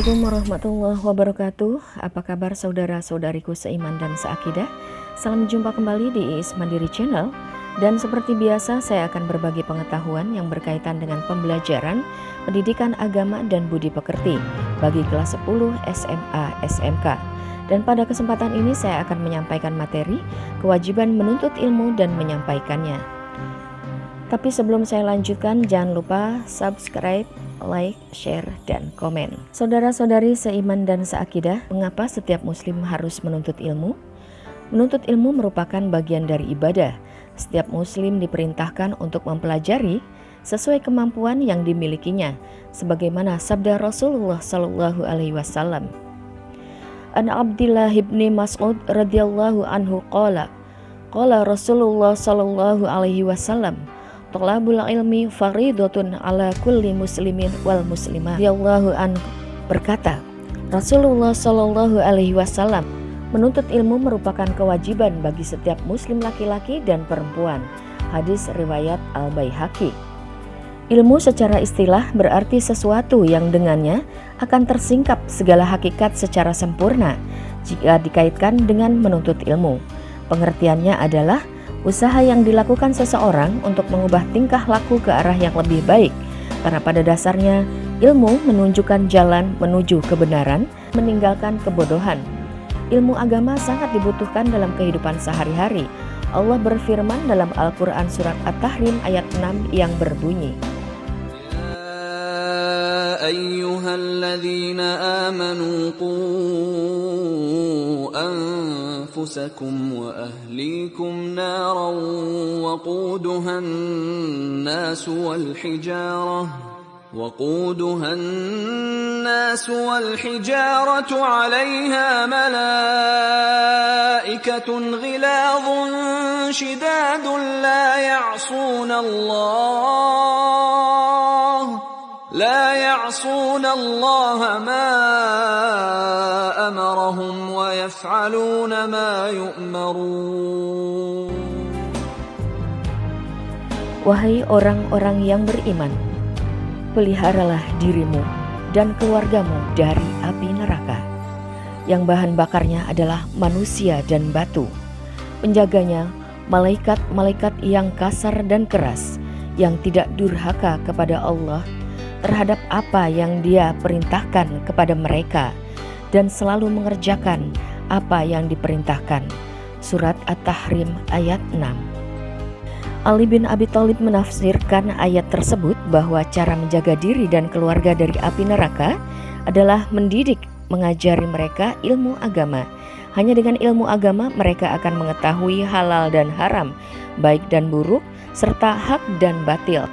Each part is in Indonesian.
Assalamualaikum warahmatullahi wabarakatuh. Apa kabar saudara-saudariku seiman dan seakidah? Salam jumpa kembali di Iis Mandiri Channel. Dan seperti biasa saya akan berbagi pengetahuan yang berkaitan dengan pembelajaran, pendidikan agama dan budi pekerti bagi kelas 10 SMA SMK. Dan pada kesempatan ini saya akan menyampaikan materi kewajiban menuntut ilmu dan menyampaikannya. Tapi sebelum saya lanjutkan, jangan lupa subscribe, like, share, dan komen. Saudara-saudari seiman dan seakidah, mengapa setiap muslim harus menuntut ilmu? Menuntut ilmu merupakan bagian dari ibadah. Setiap muslim diperintahkan untuk mempelajari sesuai kemampuan yang dimilikinya, sebagaimana sabda Rasulullah Shallallahu Alaihi Wasallam. An Abdillah ibni Mas'ud radhiyallahu anhu qala Rasulullah Shallallahu Alaihi Wasallam, Thalabul ilmi faridatun ala kulli muslimin wal muslimah. Radhiyallahu anhu berkata, Rasulullah Shallallahu Alaihi Wasallam, menuntut ilmu merupakan kewajiban bagi setiap muslim laki-laki dan perempuan. Hadis riwayat Al-Baihaqi. Ilmu secara istilah berarti sesuatu yang dengannya akan tersingkap segala hakikat secara sempurna jika dikaitkan dengan menuntut ilmu. Pengertiannya adalah usaha yang dilakukan seseorang untuk mengubah tingkah laku ke arah yang lebih baik, karena pada dasarnya ilmu menunjukkan jalan menuju kebenaran, meninggalkan kebodohan. Ilmu agama sangat dibutuhkan dalam kehidupan sehari-hari. Allah berfirman dalam Al-Quran surat At-Tahrim ayat 6 yang berbunyi, Ya ayyuhalladzina amanu qu أنفسكم وأهليكم نارا وقودها الناس والحجارة عليها ملائكة غلاظ شداد لا يعصون الله ما أمرهم ويفعلون ما يؤمرون. Wahai orang-orang yang beriman, peliharalah dirimu dan keluargamu dari api neraka, yang bahan bakarnya adalah manusia dan batu. Penjaganya malaikat-malaikat yang kasar dan keras, yang tidak durhaka kepada Allah terhadap apa yang Dia perintahkan kepada mereka, dan selalu mengerjakan apa yang diperintahkan. Surat At-Tahrim ayat 6. Ali bin Abi Thalib menafsirkan ayat tersebut bahwa cara menjaga diri dan keluarga dari api neraka adalah mendidik, mengajari mereka ilmu agama. Hanya dengan ilmu agama mereka akan mengetahui halal dan haram, baik dan buruk, serta hak dan batil.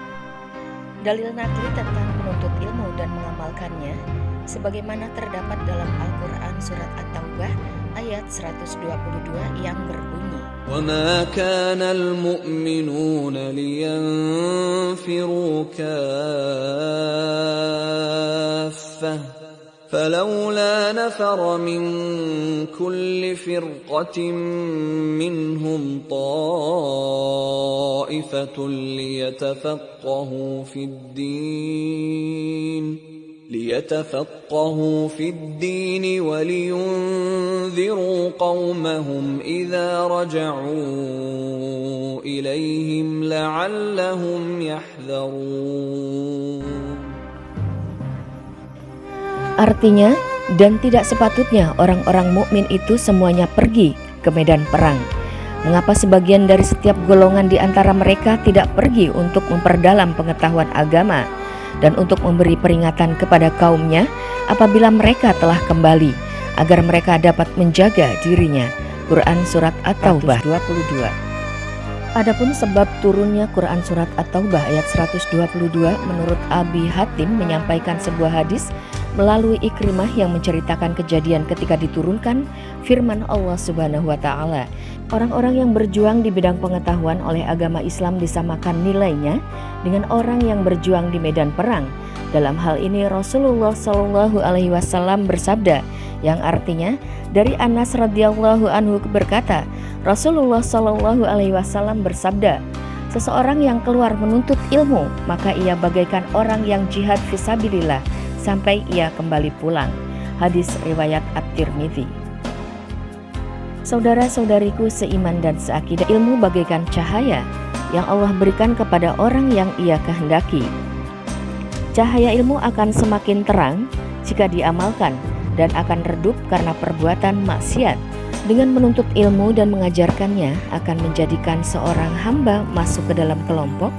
Dalil nakli tentang menuntut ilmu dan mengamalkannya sebagaimana terdapat dalam Al-Quran surat At-Taubah ayat 122 yang berbunyi, وَمَا كَانَ الْمُؤْمِنُونَ لِيَنْفِرُوا كَافَّةً فلولا نفر من كل فرقة منهم طائفة ليتفقهوا في الدين ولينذروا قومهم إذا رجعوا إليهم لعلهم يحذرون. Artinya, dan tidak sepatutnya orang-orang mukmin itu semuanya pergi ke medan perang. Mengapa sebagian dari setiap golongan di antara mereka tidak pergi untuk memperdalam pengetahuan agama dan untuk memberi peringatan kepada kaumnya apabila mereka telah kembali, agar mereka dapat menjaga dirinya. Quran surat At-Taubah 22. Adapun sebab turunnya Quran surat At-Taubah ayat 122, menurut Abi Hatim menyampaikan sebuah hadis melalui Ikrimah yang menceritakan kejadian ketika diturunkan firman Allah Subhanahu wa Ta'ala. Orang-orang yang berjuang di bidang pengetahuan oleh agama Islam disamakan nilainya dengan orang yang berjuang di medan perang. Dalam hal ini Rasulullah Shallallahu Alaihi Wasallam bersabda, yang artinya dari Anas radhiyallahu anhu berkata, Rasulullah Shallallahu Alaihi Wasallam bersabda, seseorang yang keluar menuntut ilmu maka ia bagaikan orang yang jihad fisabilillah sampai ia kembali pulang. Hadis riwayat At-Tirmidzi. Saudara-saudariku seiman dan seakidah, ilmu bagaikan cahaya yang Allah berikan kepada orang yang ia kehendaki. Cahaya ilmu akan semakin terang jika diamalkan dan akan redup karena perbuatan maksiat. Dengan menuntut ilmu dan mengajarkannya akan menjadikan seorang hamba masuk ke dalam kelompok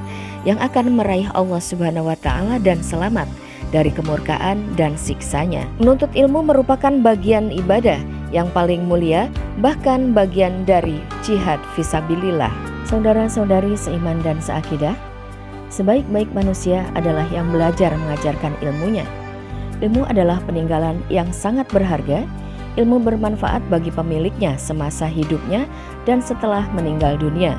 yang akan meraih Allah Subhanahu wa Ta'ala dan selamat dari kemurkaan dan siksanya. Menuntut ilmu merupakan bagian ibadah yang paling mulia, bahkan bagian dari jihad fisabilillah. Saudara-saudari seiman dan seakidah, sebaik-baik manusia adalah yang belajar mengajarkan ilmunya. Ilmu adalah peninggalan yang sangat berharga. Ilmu bermanfaat bagi pemiliknya semasa hidupnya dan setelah meninggal dunia.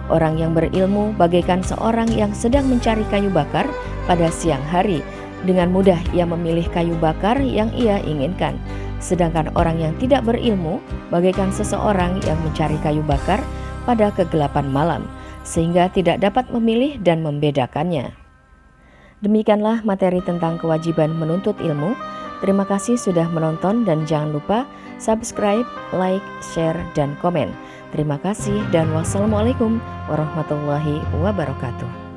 Orang yang berilmu bagaikan seorang yang sedang mencari kayu bakar pada siang hari. Dengan mudah ia memilih kayu bakar yang ia inginkan. Sedangkan orang yang tidak berilmu bagaikan seseorang yang mencari kayu bakar pada kegelapan malam, sehingga tidak dapat memilih dan membedakannya. Demikianlah materi tentang kewajiban menuntut ilmu. Terima kasih sudah menonton dan jangan lupa subscribe, like, share, dan komen. Terima kasih dan wassalamualaikum warahmatullahi wabarakatuh.